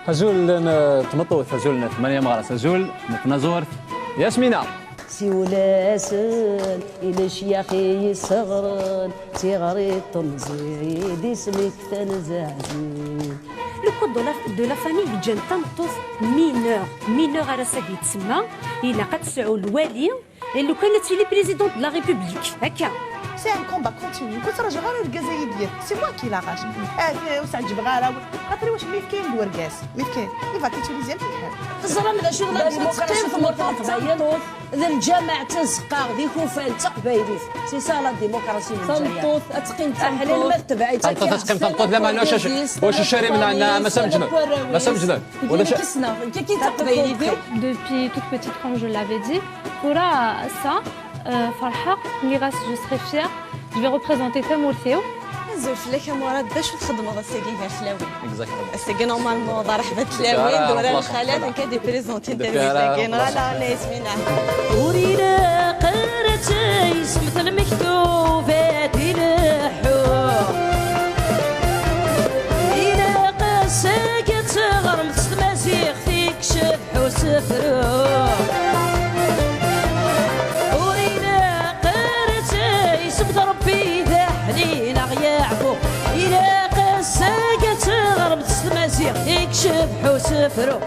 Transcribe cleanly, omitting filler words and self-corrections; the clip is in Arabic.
هزول تمطوث هزول ثمانية مغرس هزول نتنازور ياسمينة سيولاسن إلى شياخي صغرن صغري طنزي دي سميك تنزعزين. لو كود دو لا فامي بجان تنطوف مينور على ساكي تسمى إلا قد تسعو الوالي لو كانت لي بريزيدون دو لا ريبوبليك هكا. سي ان كومبا كونتينيو كنت راجع غير الكازايدير سي موا كي لاغاش وسع جبغاره خاطر واش ميفكين الوركاس ميفكين يفا كيتوليزي الحال الزرام لا شغل ديمقراطيه في المرتبط ذا الجامع تنسقا ذي كوفان تقبايليت سي سا لا ديمقراطيه تنطوط اتقين احنا المرتبه تنطوط تنطوط لا ما واش الشارع من عندنا ما سمجنا ولا كيسنا كي تقبايليت Depuis toute petite, comme je l'avais dit, pour ça, Farha, Miras, je serai fière. Je vais représenter Tamourthéo. زوج لك مراد باش تخدموا الساكي في الحلاوي اكزاكتومون الساكي نورمالمون رحبه الحلاوي ولا الخالات كادي بريزونتي انترفيو لا لا يسمينا ورينا قرتي سمت المكتوبات الحور إلى قاسك تغرم تمازيغ فيك شبح وسفرو ورينا قرتي سمت ربي ذا حنين يعفو إلى قاسك تغرم تمازيغ فيك شبح وسفرو